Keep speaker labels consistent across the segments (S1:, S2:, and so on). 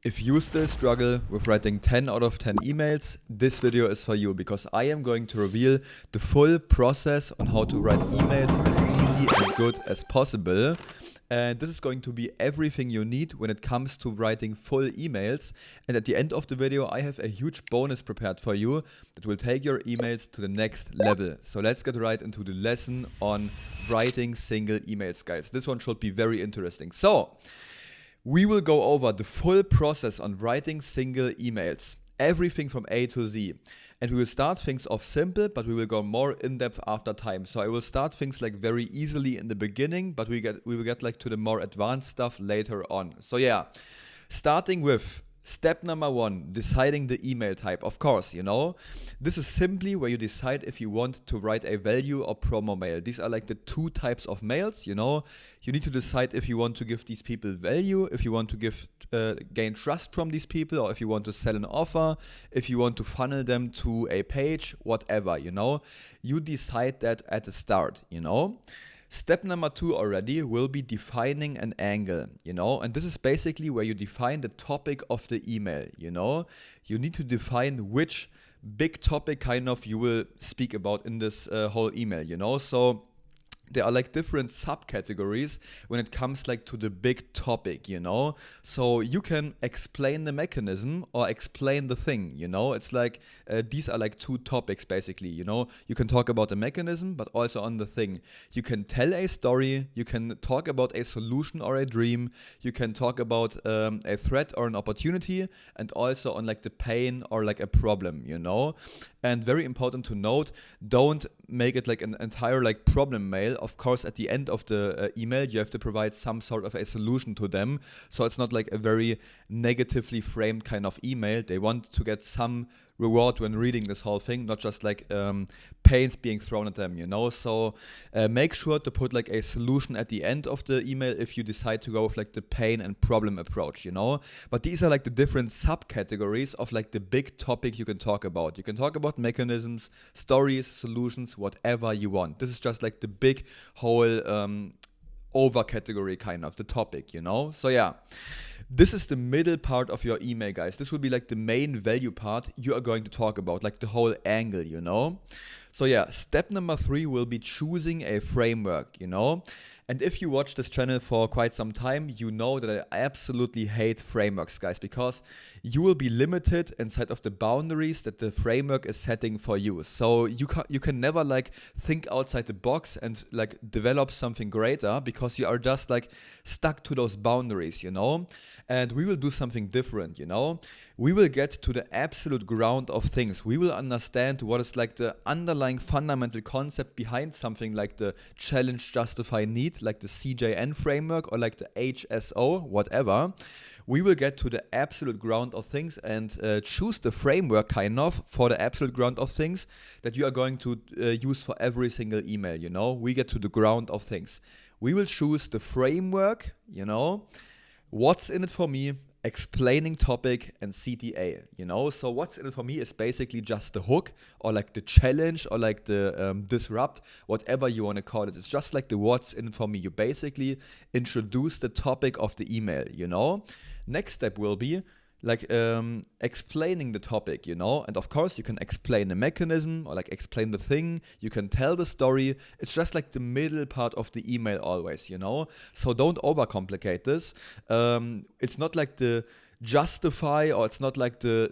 S1: If you still struggle with writing 10 out of 10 emails, this video is for you because I am going to reveal the full process on how to write emails as easy and good as possible. And this is going to be everything you need when it comes to writing full emails. And at the end of the video, I have a huge bonus prepared for you that will take your emails to the next level. So let's get right into the lesson on writing single emails, guys. This one should be very interesting. So we will go over the full process on writing single emails, everything from A to Z. And we will start things off simple, but we will go more in depth after time. So I will start things like very easily in the beginning, but we will get like to the more advanced stuff later on. So yeah, starting with step number 1, deciding the email type. Of course, this is simply where you decide if you want to write a value or promo mail. These are like the two types of mails, You need to decide if you want to give these people value, if you want to gain trust from these people, or if you want to sell an offer, if you want to funnel them to a page, whatever, You decide that at the start, Step number 2 already will be defining an angle, and this is basically where you define the topic of the email, You need to define which big topic kind of you will speak about in this whole email, So there are like different subcategories when it comes like to the big topic, So you can explain the mechanism or explain the thing, It's like these are like two topics basically, You can talk about the mechanism, but also on the thing. You can tell a story, you can talk about a solution or a dream, you can talk about a threat or an opportunity, and also on like the pain or like a problem, And very important to note, don't make it like an entire like problem mail. Of course, at the end of the email, you have to provide some sort of a solution to them. So it's not like a very negatively framed kind of email. They want to get some reward when reading this whole thing, not just like pains being thrown at them, So make sure to put like a solution at the end of the email if you decide to go with like the pain and problem approach, But these are like the different subcategories of like the big topic you can talk about. You can talk about mechanisms, stories, solutions, whatever you want. This is just like the big whole over category kind of the topic, So yeah. This is the middle part of your email, guys. This will be like the main value part you are going to talk about, like the whole angle, So yeah, step number 3 will be choosing a framework, And if you watch this channel for quite some time, you know that I absolutely hate frameworks, guys, because you will be limited inside of the boundaries that the framework is setting for you. So you can never like think outside the box and like develop something greater because you are just like stuck to those boundaries, And we will do something different, We will get to the absolute ground of things. We will understand what is like the underlying fundamental concept behind something like the challenge, justify, need, like the CJN framework or like the HSO, whatever. We will get to the absolute ground of things and choose the framework kind of for the absolute ground of things that you are going to use for every single email, We get to the ground of things. We will choose the framework, What's in it for me, explaining topic, and CTA, So what's in it for me is basically just the hook or like the challenge or like the disrupt, whatever you want to call it. It's just like the what's in it for me. You basically introduce the topic of the email, Next step will be like explaining the topic, And of course you can explain the mechanism or like explain the thing. You can tell the story. It's just like the middle part of the email always, So don't overcomplicate this. It's not like the justify or it's not like the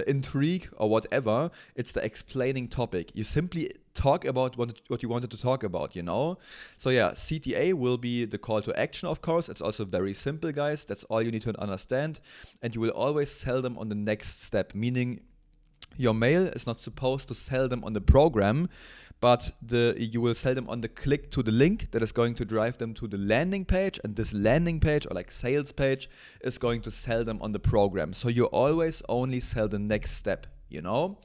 S1: intrigue or whatever. It's the explaining topic. You simply talk about what you wanted to talk about, So yeah, CTA will be the call to action, of course. It's also very simple, guys. That's all you need to understand. And you will always sell them on the next step, meaning your mail is not supposed to sell them on the program, but you will sell them on the click to the link that is going to drive them to the landing page, and this landing page or like sales page is going to sell them on the program. So you always only sell the next step, you know?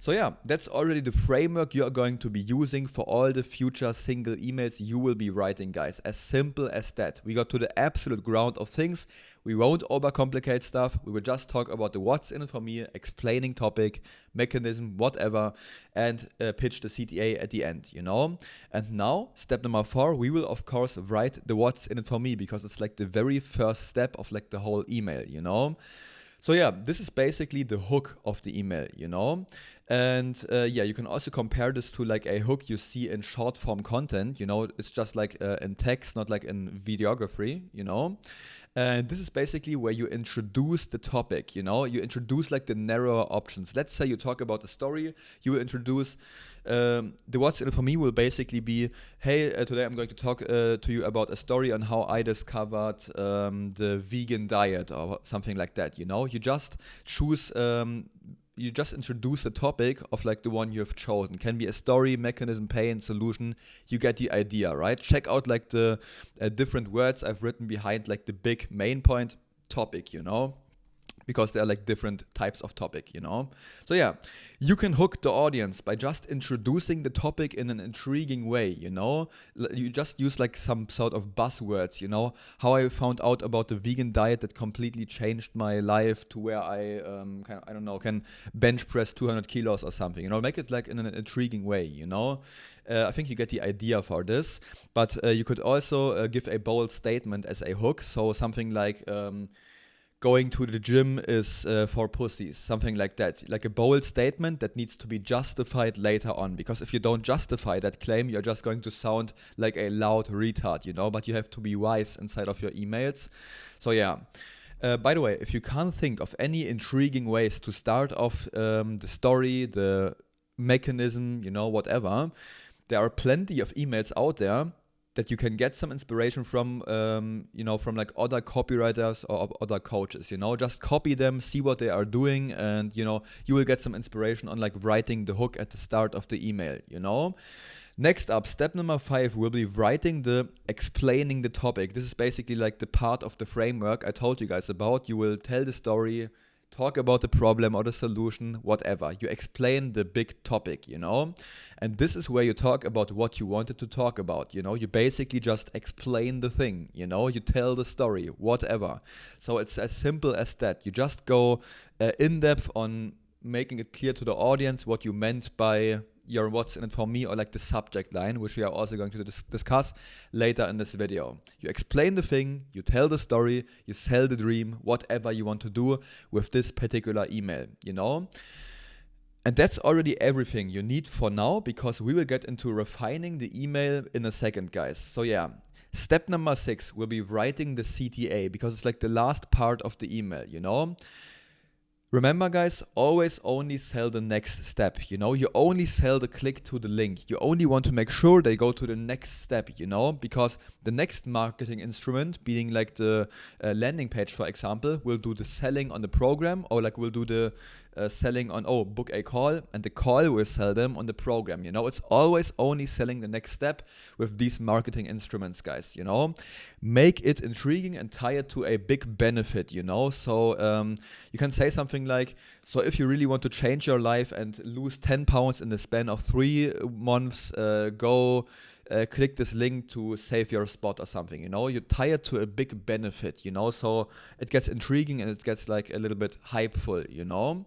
S1: So yeah, that's already the framework you are going to be using for all the future single emails you will be writing, guys. As simple as that. We got to the absolute ground of things. We won't overcomplicate stuff. We will just talk about the what's in it for me, explaining topic, mechanism, whatever, and pitch the CTA at the end, you know? And now, step number 4, we will of course write the what's in it for me, because it's like the very first step of like the whole email, you know? So yeah, this is basically the hook of the email, you know? And yeah, you can also compare this to like a hook you see in short form content, you know? It's just like in text, not like in videography, you know? And this is basically where you introduce the topic, you know? You introduce like the narrower options. Let's say you talk about a story, you will introduce the what's in it for me will basically be, hey, today I'm going to talk to you about a story on how I discovered the vegan diet or something like that, you know? You just choose, you just introduce the topic of like the one you have chosen. Can be a story, mechanism, pain, solution. You get the idea, right? Check out like the different words I've written behind like the big main point topic, you know? Because there are like different types of topic, you know? So yeah, you can hook the audience by just introducing the topic in an intriguing way, you know? You just use like some sort of buzzwords, you know? How I found out about the vegan diet that completely changed my life to where I, can bench press 200 kilos or something, you know? Make it like in an intriguing way, you know? I think you get the idea for this, but you could also give a bold statement as a hook. So something like, going to the gym is for pussies, something like that. Like a bold statement that needs to be justified later on. Because if you don't justify that claim, you're just going to sound like a loud retard, you know? But you have to be wise inside of your emails. So yeah. By the way, if you can't think of any intriguing ways to start off the story, the mechanism, you know, whatever, there are plenty of emails out there that you can get some inspiration from, you know, from like other copywriters or other coaches, you know, just copy them, see what they are doing, and, you know, you will get some inspiration on like writing the hook at the start of the email, you know. Next up, step number 5 will be explaining the topic. This is basically like the part of the framework I told you guys about. You will tell the story, talk about the problem or the solution, whatever. You explain the big topic, you know? And this is where you talk about what you wanted to talk about, you know? You basically just explain the thing, you know? You tell the story, whatever. So it's as simple as that. You just go in depth on making it clear to the audience what you meant by your what's in it for me, or like the subject line, which we are also going to discuss later in this video. You explain the thing, you tell the story, you sell the dream, whatever you want to do with this particular email, you know? And that's already everything you need for now, because we will get into refining the email in a second, guys. So yeah, step number 6 will be writing the CTA, because it's like the last part of the email, you know? Remember, guys, always only sell the next step, you know? You only sell the click to the link. You only want to make sure they go to the next step, you know? Because the next marketing instrument, being like the landing page, for example, will do the selling on the program, or like will do the selling on, book a call, and the call will sell them on the program, you know? It's always only selling the next step with these marketing instruments, guys, you know? Make it intriguing and tie it to a big benefit, you know? So you can say something like, so if you really want to change your life and lose 10 pounds in the span of 3 months, go click this link to save your spot or something, you know? You tie it to a big benefit, you know? So it gets intriguing and it gets like a little bit hypeful, you know?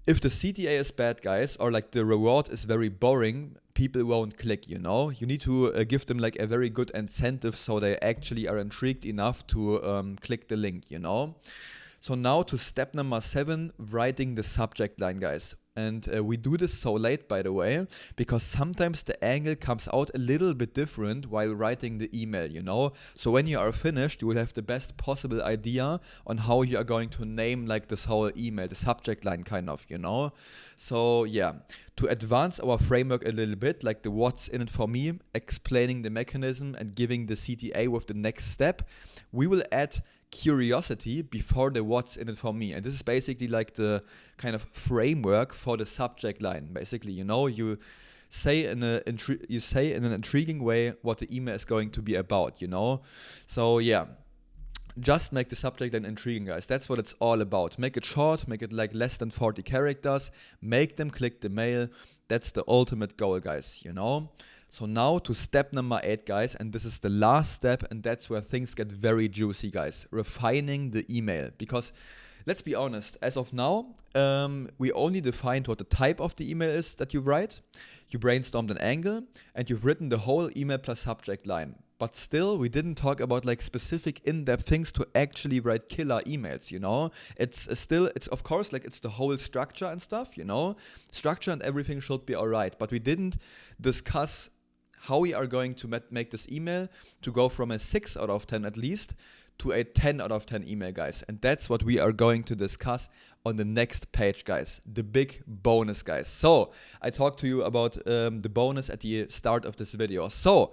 S1: If the CTA is bad, guys, or like the reward is very boring, people won't click, you know? You need to give them like a very good incentive so they actually are intrigued enough to click the link, you know? So now to step number 7, writing the subject line, guys. And we do this so late, by the way, because sometimes the angle comes out a little bit different while writing the email, you know? So when you are finished, you will have the best possible idea on how you are going to name like this whole email, the subject line kind of, you know? So yeah, to advance our framework a little bit, like the what's in it for me, explaining the mechanism and giving the CTA with the next step, we will add curiosity before the what's in it for me. And this is basically like the kind of framework for the subject line. Basically, you know, you say in an intriguing way what the email is going to be about, you know? So yeah, just make the subject line intriguing, guys. That's what it's all about. Make it short, make it like less than 40 characters, make them click the mail. That's the ultimate goal, guys, you know? So now to step number 8, guys, and this is the last step, and that's where things get very juicy, guys. Refining the email. Because let's be honest, as of now, we only defined what the type of the email is that you write. You brainstormed an angle, and you've written the whole email plus subject line. But still, we didn't talk about like specific in-depth things to actually write killer emails, you know? It's of course, like it's the whole structure and stuff, you know? Structure and everything should be all right. But we didn't discuss how we are going to make this email to go from a 6 out of 10 at least to a 10 out of 10 email, guys. And that's what we are going to discuss on the next page, guys. The big bonus, guys. So I talked to you about the bonus at the start of this video. So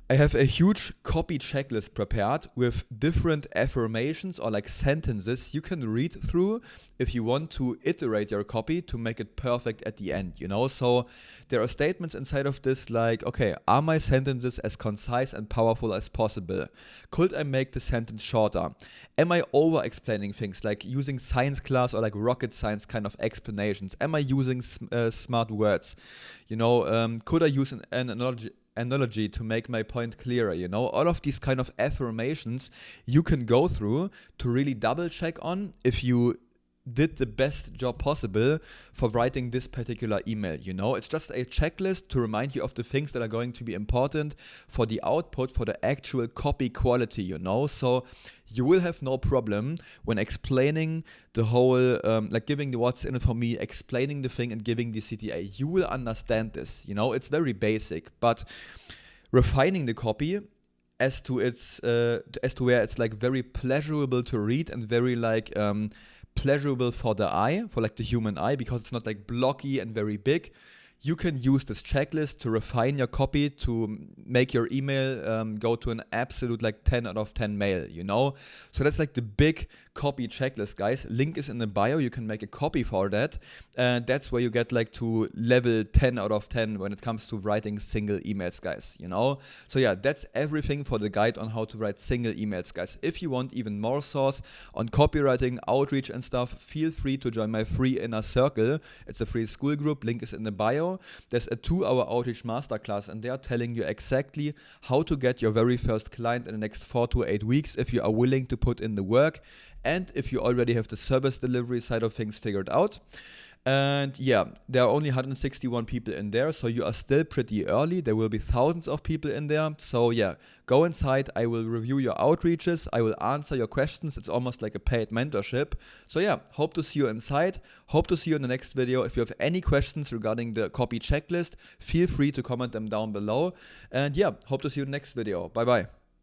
S1: I have a huge copy checklist prepared with different affirmations or like sentences you can read through if you want to iterate your copy to make it perfect at the end, you know? So there are statements inside of this like, okay, are my sentences as concise and powerful as possible? Could I make the sentence shorter? Am I over-explaining things like using science class or like rocket science kind of explanations? Am I using smart words? You know, could I use an analogy to make my point clearer, you know? All of these kind of affirmations you can go through to really double check on if you did the best job possible for writing this particular email, you know? It's just a checklist to remind you of the things that are going to be important for the output, for the actual copy quality, you know? So you will have no problem when explaining the whole, like giving the what's in it for me, explaining the thing and giving the CTA. You will understand this, you know? It's very basic, but refining the copy as to where it's like very pleasurable to read and very like pleasurable for the eye, for like the human eye, because it's not like blocky and very big. You can use this checklist to refine your copy to make your email go to an absolute like 10 out of 10 mail, you know? So that's like the big copy checklist, guys. Link is in the bio. You can make a copy for that. And that's where you get like to level 10 out of 10 when it comes to writing single emails, guys, you know? So yeah, that's everything for the guide on how to write single emails, guys. If you want even more source on copywriting, outreach and stuff, feel free to join my free inner circle. It's a free school group. Link is in the bio. There's a 2-hour outreach masterclass, and they are telling you exactly how to get your very first client in the next 4 to 8 weeks if you are willing to put in the work and if you already have the service delivery side of things figured out. And yeah, there are only 161 people in there, so you are still pretty early. There will be thousands of people in there. So yeah, go inside. I will review your outreaches. I will answer your questions. It's almost like a paid mentorship. So yeah, hope to see you inside. Hope to see you in the next video. If you have any questions regarding the copy checklist, feel free to comment them down below. And yeah, hope to see you in the next video. Bye bye.